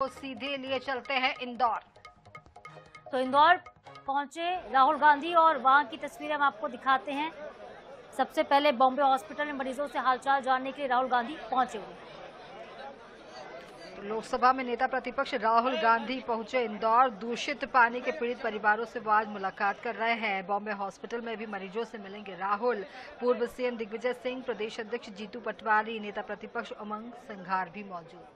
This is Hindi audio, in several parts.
तो सीधे लिए चलते हैं इंदौर। तो इंदौर पहुंचे राहुल गांधी और वहां की तस्वीरें हम आपको दिखाते हैं। सबसे पहले बॉम्बे हॉस्पिटल में मरीजों से हालचाल जानने के लिए राहुल गांधी पहुंचे हुए। लोकसभा में नेता प्रतिपक्ष राहुल गांधी पहुंचे इंदौर। दूषित पानी के पीड़ित परिवारों से वो आज मुलाकात कर रहे हैं। बॉम्बे हॉस्पिटल में भी मरीजों से मिलेंगे राहुल। पूर्व सीएम दिग्विजय सिंह, प्रदेश अध्यक्ष जीतू पटवारी, नेता प्रतिपक्ष उमंग सिंघार भी मौजूद।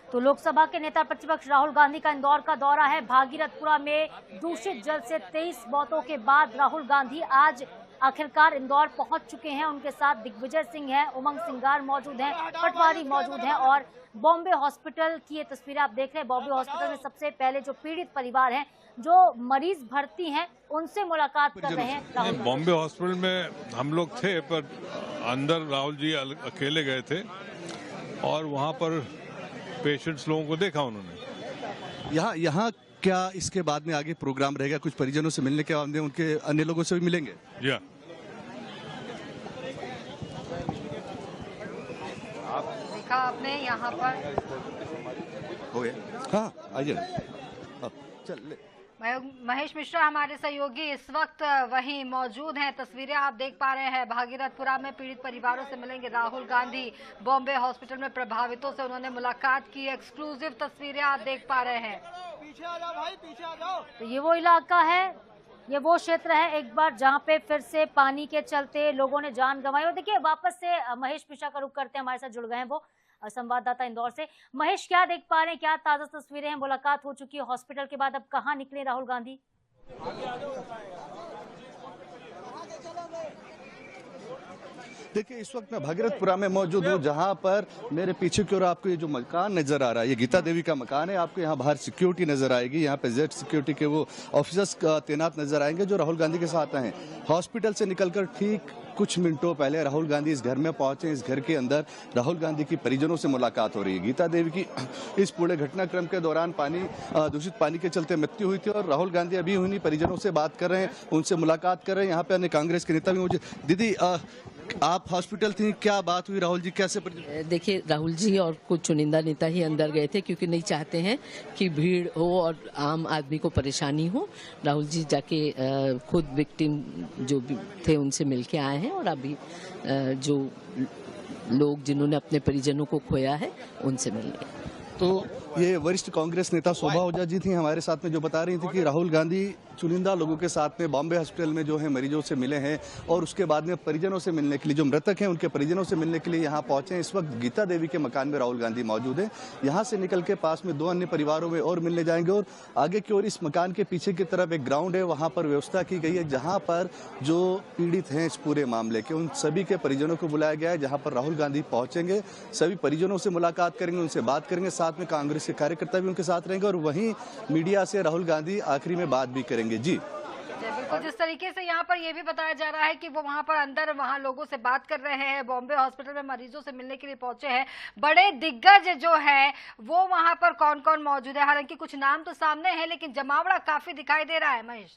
तो लोकसभा के नेता प्रतिपक्ष राहुल गांधी का इंदौर का दौरा है। भागीरथपुरा में दूषित जल से 23 मौतों के बाद राहुल गांधी आज आखिरकार इंदौर पहुंच चुके हैं। उनके साथ दिग्विजय सिंह हैं, उमंग सिंघार मौजूद हैं, पटवारी मौजूद हैं और बॉम्बे हॉस्पिटल की ये तस्वीरें आप देख रहे हैं। बॉम्बे हॉस्पिटल में सबसे पहले जो पीड़ित परिवार हैं, जो मरीज भर्ती हैं, उनसे मुलाकात कर रहे हैं। बॉम्बे हॉस्पिटल में हम लोग थे, पर अंदर राहुल जी अकेले गए थे और वहाँ पर पेशेंट्स लोगों को देखा उन्होंने। यहाँ क्या इसके बाद में आगे प्रोग्राम रहेगा? कुछ परिजनों से मिलने के बाद में उनके अन्य लोगों से भी मिलेंगे? जी देखा आपने यहाँ पर हो गया। हाँ आइए, चल महेश मिश्रा हमारे सहयोगी इस वक्त वहीं मौजूद हैं। तस्वीरें आप देख पा रहे हैं। भागीरथपुरा में पीड़ित परिवारों से मिलेंगे राहुल गांधी। बॉम्बे हॉस्पिटल में प्रभावितों से उन्होंने मुलाकात की। एक्सक्लूसिव तस्वीरें आप देख पा रहे हैं। पीछे आ जाओ भाई, पीछे आ जाओ। तो ये वो इलाका है, ये वो क्षेत्र है एक बार जहां पे फिर से पानी के चलते लोगों ने जान गंवाई। और देखिए वापस से महेश मिश्रा का रुख करते हैं, हमारे साथ जुड़ गए हैं वो संवाददाता इंदौर से। महेश, क्या देख पा रहे हैं, क्या ताजा तस्वीरें हैं? मुलाकात हो चुकी है हॉस्पिटल के बाद, अब कहां निकले राहुल गांधी? देखिए, इस वक्त मैं भागीरथपुरा में मौजूद हूँ, जहाँ पर मेरे पीछे की ओर आपको ये जो मकान नजर आ रहा है, ये गीता देवी का मकान है। आपको यहाँ बाहर सिक्योरिटी नजर आएगी। यहाँ पे जेड सिक्योरिटी के वो ऑफिसर्स तैनात नजर आएंगे जो राहुल गांधी के साथ हैं। हॉस्पिटल से निकलकर ठीक कुछ मिनटों पहले राहुल गांधी इस घर में पहुंचे। इस घर के अंदर राहुल गांधी की परिजनों से मुलाकात हो रही है। गीता देवी की इस पूरे घटनाक्रम के दौरान दूषित पानी के चलते मृत्यु हुई थी और राहुल गांधी अभी उन्हीं परिजनों से बात कर रहे हैं, उनसे मुलाकात कर रहे हैं। यहाँ पे अन्य कांग्रेस के नेता भी मौजूद। दीदी, आप हॉस्पिटल थी, क्या बात हुई? राहुल जी कैसे? देखिए, राहुल जी और कुछ चुनिंदा नेता ही अंदर गए थे क्योंकि नहीं चाहते हैं कि भीड़ हो और आम आदमी को परेशानी हो। राहुल जी जाके खुद विक्टिम जो भी थे उनसे मिलके आए हैं और अभी जो लोग जिन्होंने अपने परिजनों को खोया है उनसे मिल गए। तो ये वरिष्ठ कांग्रेस नेता शोभा ओझा जी थी हमारे साथ में, जो बता रही थी कि राहुल गांधी चुनिंदा लोगों के साथ में बॉम्बे हॉस्पिटल में जो है मरीजों से मिले हैं और उसके बाद में परिजनों से मिलने के लिए, जो मृतक हैं उनके परिजनों से मिलने के लिए यहाँ पहुंचे हैं। इस वक्त गीता देवी के मकान में राहुल गांधी मौजूद है। यहाँ से निकल के पास में 2 अन्य परिवारों में और मिलने जाएंगे और आगे की ओर इस मकान के पीछे की तरफ एक ग्राउंड है, वहाँ पर व्यवस्था की गई है जहाँ पर जो पीड़ित हैं इस पूरे मामले के, उन सभी के परिजनों को बुलाया गया है, जहाँ पर राहुल गांधी पहुंचेंगे, सभी परिजनों से मुलाकात करेंगे, उनसे बात करेंगे। साथ में कांग्रेस के कार्यकर्ता भी उनके साथ रहेंगे और वहीं मीडिया से राहुल गांधी आखिरी में बात भी करेंगे। जी बिल्कुल, जिस तरीके से यहाँ पर ये भी बताया जा रहा है कि वो वहाँ पर अंदर वहाँ लोगों से बात कर रहे हैं, बॉम्बे हॉस्पिटल में मरीजों से मिलने के लिए पहुंचे हैं। बड़े दिग्गज जो है वो वहाँ पर कौन कौन मौजूद है? हालांकि कुछ नाम तो सामने है लेकिन जमावड़ा काफी दिखाई दे रहा है। महेश,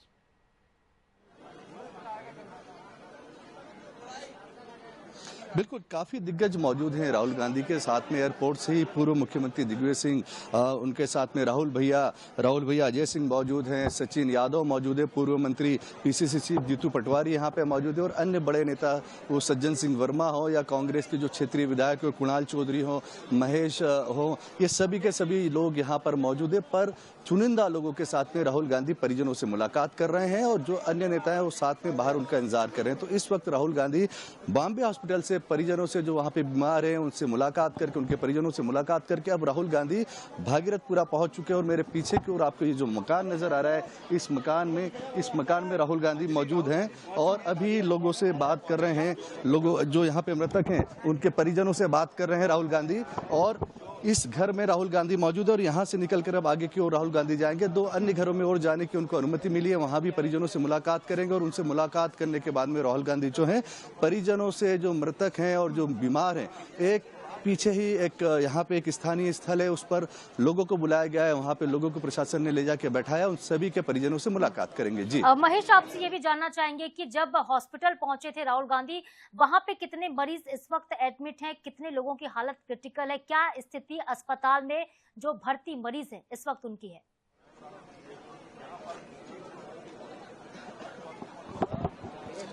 बिल्कुल, काफी दिग्गज मौजूद हैं राहुल गांधी के साथ में। एयरपोर्ट से ही पूर्व मुख्यमंत्री दिग्विजय सिंह, उनके साथ में राहुल भैया अजय सिंह मौजूद हैं, सचिन यादव मौजूद है, पूर्व मंत्री पीसीसी चीफ जीतू पटवारी यहाँ पे मौजूद है और अन्य बड़े नेता, वो सज्जन सिंह वर्मा हो या कांग्रेस के जो क्षेत्रीय विधायक हो, कुणाल चौधरी हो, महेश हो, ये सभी के सभी लोग यहाँ पर मौजूद है। पर चुनिंदा लोगों के साथ में राहुल गांधी परिजनों से मुलाकात कर रहे हैं और जो अन्य नेता हैं वो साथ में बाहर उनका इंतजार कर रहे हैं। तो इस वक्त राहुल गांधी बॉम्बे हॉस्पिटल से परिजनों से जो वहां पे बीमार हैं उनसे मुलाकात करके, उनके परिजनों से मुलाकात करके अब राहुल गांधी भागीरथपुरा पहुंच चुके हैं। और मेरे पीछे की ओर आपको ये जो मकान नजर आ रहा है, इस मकान में राहुल गांधी मौजूद हैं और अभी लोगों से बात कर रहे हैं। लोगों जो यहाँ पे मृतक हैं उनके परिजनों से बात कर रहे हैं राहुल गांधी। और इस घर में राहुल गांधी मौजूद है और यहाँ से निकलकर अब आगे की ओर राहुल गांधी जाएंगे। 2 अन्य घरों में और जाने की उनको अनुमति मिली है, वहां भी परिजनों से मुलाकात करेंगे और उनसे मुलाकात करने के बाद में राहुल गांधी जो है परिजनों से, जो मृतक हैं और जो बीमार हैं, एक पीछे ही एक यहाँ पे एक स्थानीय स्थल है, उस पर लोगों को बुलाया गया है, वहाँ पे लोगों को प्रशासन ने ले जाके बैठाया, उन सभी के परिजनों से मुलाकात करेंगे। जी महेश, आपसे ये भी जानना चाहेंगे कि जब हॉस्पिटल पहुंचे थे राहुल गांधी, वहां पे कितने मरीज इस वक्त एडमिट हैं, कितने लोगों की हालत क्रिटिकल है, क्या स्थिति अस्पताल में जो भर्ती मरीज है इस वक्त उनकी है?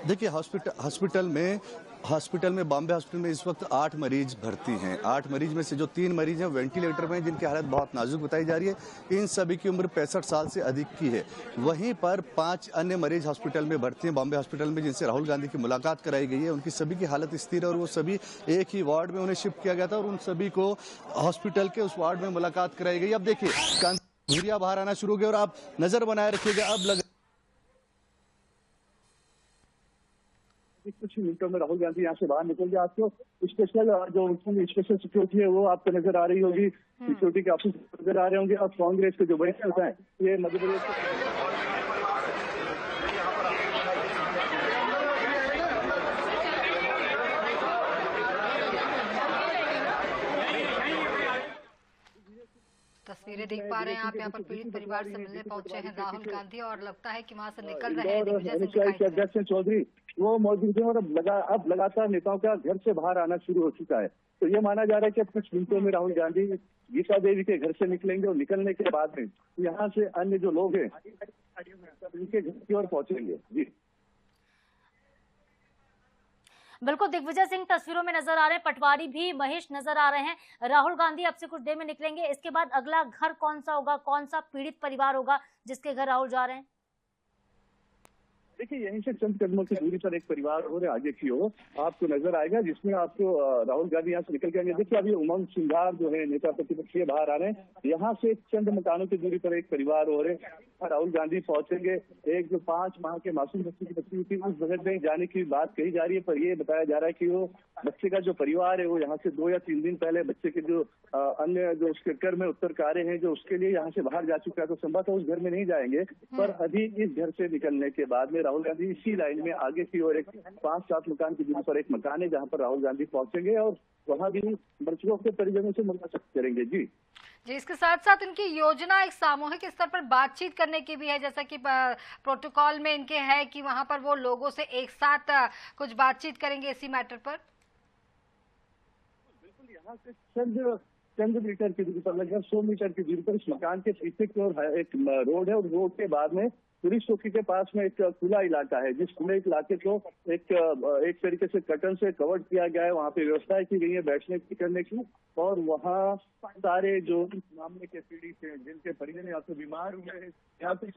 देखिए, हॉस्पिटल में बॉम्बे हॉस्पिटल में इस वक्त 8 मरीज भर्ती हैं। 8 मरीज में से जो 3 मरीज हैं वेंटिलेटर में हैं, जिनकी हालत बहुत नाजुक बताई जा रही है। इन सभी की उम्र 65 साल से अधिक की है। वहीं पर 5 अन्य मरीज हॉस्पिटल में भर्ती हैं बॉम्बे हॉस्पिटल में, जिनसे राहुल गांधी की मुलाकात कराई गई है। उनकी सभी की हालत स्थिर है और वो सभी एक ही वार्ड में उन्हें शिफ्ट किया गया था और उन सभी को हॉस्पिटल के उस वार्ड में मुलाकात कराई गई। अब देखिए, भूरिया बाहर आना शुरू हो गया और आप नजर बनाए रखिएगा। अब लग कुछ मिनटों में राहुल गांधी यहाँ से बाहर निकल गया। आपको स्पेशल जो स्पेशल सिक्योरिटी है वो आपको नजर आ रही होगी, सिक्योरिटी के ऑफिस नजर आ रहे होंगे। अब कांग्रेस के जो बड़े नेता हैं, ये मध्य प्रदेश तस्वीरें देख पा रहे हैं आप, यहाँ पर पीड़ित परिवार से मिलने पहुंचे हैं राहुल गांधी और लगता है कि वहां से निकल रहे हैं दिग्विजय सिंह दिखाई दे रहे हैं। अध्यक्ष चौधरी वो मौजूद है और अब लगातार नेताओं का घर से बाहर आना शुरू हो चुका है। तो ये माना जा रहा है कि कुछ मिनटों में राहुल गांधी गीता देवी के घर से निकलेंगे और निकलने के बाद में यहाँ से अन्य जो लोग हैं उनके घर की ओर पहुंचेंगे। जी बिल्कुल, दिग्विजय सिंह तस्वीरों में नजर आ रहे हैं, पटवारी भी महेश नजर आ रहे हैं। राहुल गांधी अब से कुछ देर में निकलेंगे, इसके बाद अगला घर कौन सा होगा, कौन सा पीड़ित परिवार होगा जिसके घर राहुल जा रहे हैं? देखिए, यहीं से चंद कदमों की दूरी पर एक परिवार और आगे की ओर आपको नजर आएगा, जिसमें आपको राहुल गांधी यहाँ से निकल के आएंगे। देखिए, अभी उमंग सिंघार जो है नेता प्रतिपक्षीय बाहर आ रहे हैं। यहाँ से चंद मकानों की दूरी पर एक परिवार और राहुल गांधी पहुंचेंगे। एक जो 5 माह के मासूम बच्चे की बच्ची थी, उस जगह में जाने की बात कही जा रही है, पर यह बताया जा रहा है कि वो बच्चे का जो परिवार है वो यहाँ से 2 या 3 दिन पहले बच्चे के जो अन्य जो उसके घर में उत्तर कार्य है जो उसके लिए यहाँ से बाहर जा चुका है, तो संभवतः उस घर में नहीं जाएंगे। पर अभी इस घर से निकलने के बाद में राहुल गांधी इसी लाइन में आगे की ओर एक 5-7 मकान की दूरी पर एक मकान है, जहाँ पर राहुल गांधी पहुंचेंगे और वहां भी मृतकों के परिजनों से मुलाकात करेंगे। जी इसके साथ साथ इनकी योजना एक सामूहिक स्तर पर बातचीत करने की भी है, जैसा कि प्रोटोकॉल में इनके है कि वहां पर वो लोगों से एक साथ कुछ बातचीत करेंगे इसी मैटर पर। बिल्कुल, यहाँ से चंद मीटर की दूरी पर, लगभग 100 मीटर की दूरी पर इस मकान के पीछे की ओर एक रोड है और रोड के बाद में पुलिस चौकी के पास में एक खुला इलाका है, जिस खुले इलाके को एक तरीके से कर्टन से कवर किया गया है। वहाँ पे व्यवस्थाएं की गई है बैठने की, करने की, और वहाँ सारे जो मामले के पीड़ित हैं, जिनके परिजन या तो बीमार हुए हैं या फिर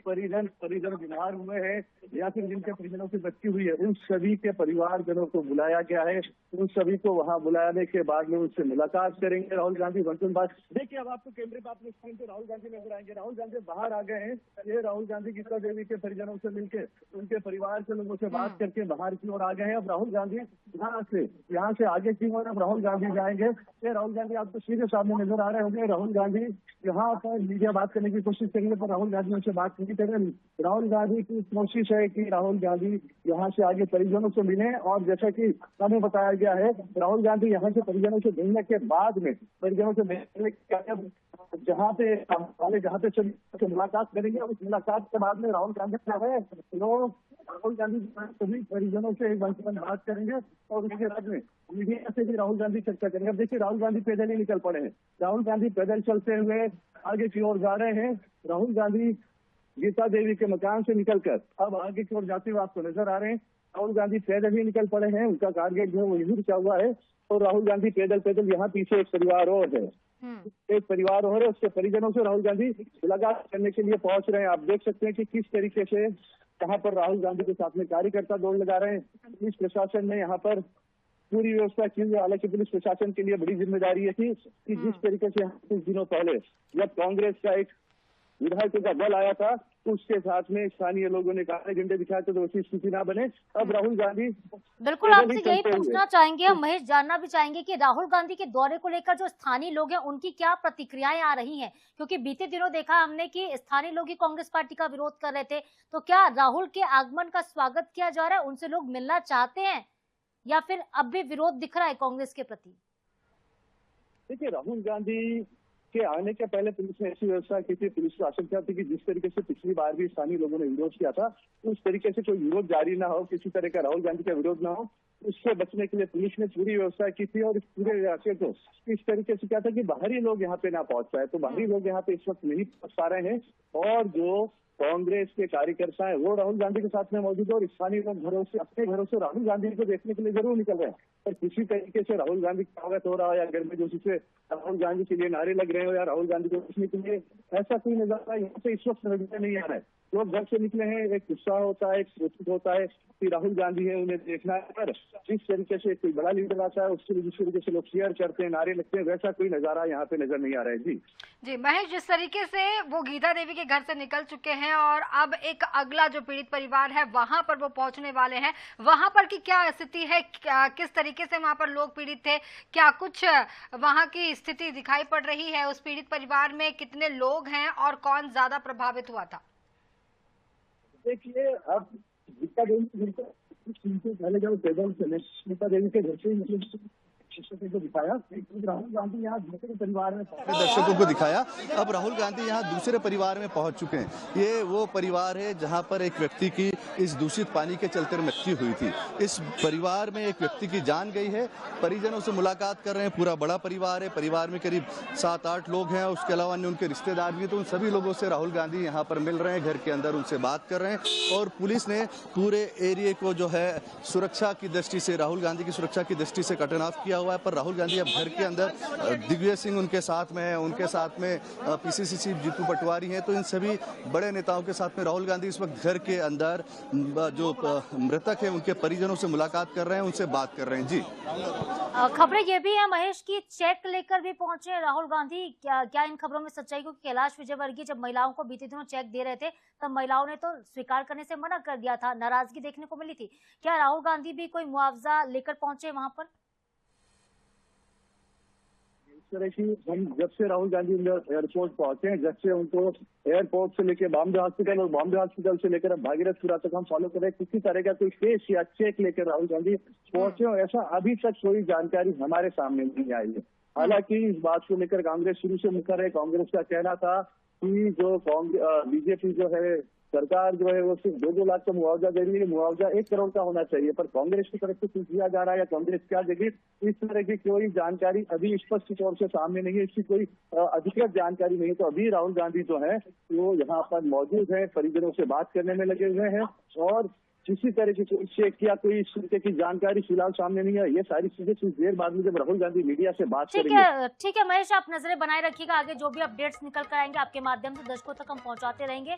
परिजन बीमार हुए हैं या फिर जिनके परिजनों की बच्ची हुई है, उन सभी के परिवारजनों को बुलाया गया है। उन सभी को वहाँ बुलाने के बाद में उनसे मुलाकात करेंगे राहुल गांधी। देखिए, अब आपको कैमरे पर अपने स्क्रीन पे राहुल गांधी नजर आएंगे। राहुल गांधी बाहर आ गए हैं। ये राहुल गांधी गीता देवी के परिजनों से मिलकर उनके परिवार के लोगों से बात करके बाहर की ओर आ गए हैं। अब राहुल गांधी यहाँ से आगे की ओर अब राहुल गांधी जाएंगे। ये राहुल गांधी आपको सीधे सामने नजर आ रहे होंगे। राहुल गांधी यहाँ पर मीडिया बात करने की कोशिश करेंगे, पर राहुल गांधी उनसे बात नहीं करेंगे। राहुल गांधी की कोशिश है कि राहुल गांधी यहाँ से आगे परिजनों से मिले, और जैसा कि हमें बताया गया है, राहुल गांधी यहाँ से परिजनों से मिलने के बाद में परिजनों से मिलने जहाँ पे मुलाकात करेंगे। उस मुलाकात के बाद में राहुल गांधी सभी परिजनों से एक बात करेंगे और उसके बाद में मीडिया से भी राहुल गांधी चर्चा करेंगे। अब देखिए, राहुल गांधी पैदल ही निकल पड़े हैं। राहुल गांधी पैदल चलते हुए आगे की ओर जा रहे हैं। राहुल गांधी गीता देवी के मकान से निकलकर अब आगे की ओर जाते हुए आपको नजर आ रहे हैं। राहुल गांधी पैदल ही निकल पड़े हैं। उनका टारगेट जो है वो यही रुका हुआ है, और राहुल गांधी पैदल यहाँ पीछे एक परिवार और है, उसके परिजनों से राहुल गांधी मुलाकात करने के लिए पहुंच रहे हैं। आप देख सकते हैं कि किस तरीके से यहाँ पर राहुल गांधी के साथ में कार्यकर्ता दौड़ लगा रहे हैं। पुलिस प्रशासन ने यहाँ पर पूरी व्यवस्था की हुई है। हालांकि पुलिस प्रशासन के लिए बड़ी जिम्मेदारी है कि जिस तरीके से कुछ दिनों पहले जब कांग्रेस का एक विधायकों का दल आया था, उसके साथ में स्थानीय लोगों ने काले झंडे दिखाए थे, तो वैसी स्थिति ना बने। अब राहुल गांधी बिल्कुल आपसे यही पूछना चाहेंगे, हम महेश जानना भी चाहेंगे कि राहुल गांधी के दौरे को लेकर जो स्थानीय लोग हैं उनकी क्या प्रतिक्रियाएं आ रही हैं, क्योंकि बीते दिनों देखा हमने कि स्थानीय लोग ही कांग्रेस पार्टी का विरोध कर रहे थे। तो क्या राहुल के आगमन का स्वागत किया जा रहा है, उनसे लोग मिलना चाहते हैं, या फिर अब भी विरोध दिख रहा है कांग्रेस के प्रति? देखिए, राहुल गांधी के आने के पहले पुलिस ने ऐसी व्यवस्था की थी, पुलिस को आशंका थी कि जिस तरीके से पिछली बार भी स्थानीय लोगों ने विरोध किया था, उस तरीके से कोई विरोध जारी ना हो, किसी तरह का राहुल गांधी का विरोध ना हो, उससे बचने के लिए पुलिस ने पूरी व्यवस्था की थी। और इस पूरे इलाके को इस तरीके से क्या था कि बाहरी लोग यहाँ पे ना पहुंच पाए, तो बाहरी लोग यहाँ पे इस वक्त नहीं पहुंच पा रहे हैं। और जो कांग्रेस के कार्यकर्ता हैं वो राहुल गांधी के साथ में मौजूद है, और स्थानीय लोग अपने घरों से राहुल गांधी को देखने के लिए जरूर निकल रहे हैं। पर किसी तरीके से राहुल गांधी का स्वागत हो रहा है या गर्मजोशी से राहुल गांधी के लिए नारे लग रहे हो या राहुल गांधी को देखने के लिए, ऐसा कोई नजारा यहाँ पे इस वक्त नजर नहीं आ रहा है। लोग घर से निकले हैं, एक उत्साह होता है, एक सोचित होता है कि राहुल गांधी है, उन्हें देखना है। पर जिस तरीके से कोई बड़ा लीडर आता है उसके लिए जिस तरीके से लोग शेयर करते हैं, नारे लगते हैं, वैसा कोई नजारा यहाँ पे नजर नहीं आ रहा है। जी महेश, जिस तरीके से वो गीता देवी के घर से निकल चुके हैं और अब एक अगला जो पीड़ित परिवार है वहां पर वो पहुंचने वाले हैं, वहां पर की क्या स्थिति है, किस तरीके से वहां पर लोग पीड़ित थे, क्या कुछ वहां की स्थिति दिखाई पड़ रही है? उस पीड़ित परिवार में कितने लोग हैं और कौन ज्यादा प्रभावित हुआ था? देखिए, अब गीता देवी पहले जब पैदल चले, गीता देवी के घर से को दिखाया, राहुल गांधी यहाँ दूसरे परिवार में दर्शकों को दिखाया। अब राहुल गांधी यहाँ दूसरे परिवार में पहुंच चुके हैं। ये वो परिवार है जहां पर एक व्यक्ति की इस दूषित पानी के चलते मृत्यु हुई थी। इस परिवार में एक व्यक्ति की जान गई है। परिजनों से मुलाकात कर रहे हैं, पूरा बड़ा परिवार है, परिवार में करीब 7-8 लोग हैं, उसके अलावा अन्य उनके रिश्तेदार भी हैं। तो उन सभी लोगों से राहुल गांधी यहाँ पर मिल रहे हैं, घर के अंदर उनसे बात कर रहे हैं। और पुलिस ने पूरे एरिए को जो है सुरक्षा की दृष्टि से, राहुल गांधी की सुरक्षा की दृष्टि से कट ऑफ किया हुआ है। पर राहुल गांधी अब घर के अंदर, दिग्विजय सिंह उनके साथ में है, उनके साथ में पीसीसी चीफ जीतू पटवारी हैं। तो इन सभी बड़े नेताओं के साथ में राहुल गांधी इस वक्त घर के अंदर जो मृतक है उनके परिजनों से मुलाकात कर रहे हैं, उनसे बात कर रहे हैं। जी, खबरें ये भी है महेश की चेक लेकर भी पहुंचे राहुल गांधी। क्या इन खबरों में सच्चाई? को कैलाश विजयवर्गीय जब महिलाओं को बीते दिनों चेक दे रहे थे तब महिलाओं ने तो स्वीकार करने से मना कर दिया था, नाराजगी देखने को मिली थी। क्या राहुल गांधी भी कोई मुआवजा लेकर पहुंचे वहां पर? इस तरह की हम जब से राहुल गांधी एयरपोर्ट पहुंचे हैं, जब से उनको एयरपोर्ट से लेकर बॉम्बे हॉस्पिटल और बॉम्बे हॉस्पिटल से लेकर अब भागीरथपुरा तक हम फॉलो कर रहे हैं, किसी तरह का कोई केस या चेक लेकर राहुल गांधी पहुंचे हो, ऐसा अभी तक कोई जानकारी हमारे सामने नहीं आई है। हालांकि इस बात को लेकर कांग्रेस शुरू से मुखर है। कांग्रेस का कहना था कि जो बीजेपी जो है, सरकार जो है वो सिर्फ 2-2 लाख का मुआवजा दे रही है, मुआवजा 1 करोड़ का होना चाहिए। पर कांग्रेस की तरफ से कुछ दिया जा रहा है या कांग्रेस क्या देगी, इस तरह की कोई जानकारी अभी स्पष्ट तौर से सामने नहीं है, इसकी कोई अधिकृत जानकारी नहीं है। तो अभी राहुल गांधी जो है वो यहाँ पर मौजूद है, परिजनों से बात करने में लगे हुए हैं और किसी तरह की कोई चेक या कोई इस तरीके की जानकारी फिलहाल सामने नहीं है। ये सारी चीजें कुछ देर बाद में जब राहुल गांधी मीडिया से बात करेंगे। ठीक है महेश, आप नजरें बनाए रखिएगा, आगे जो भी अपडेट्स निकल कर आएंगे आपके माध्यम से दर्शकों तक हम पहुंचाते रहेंगे।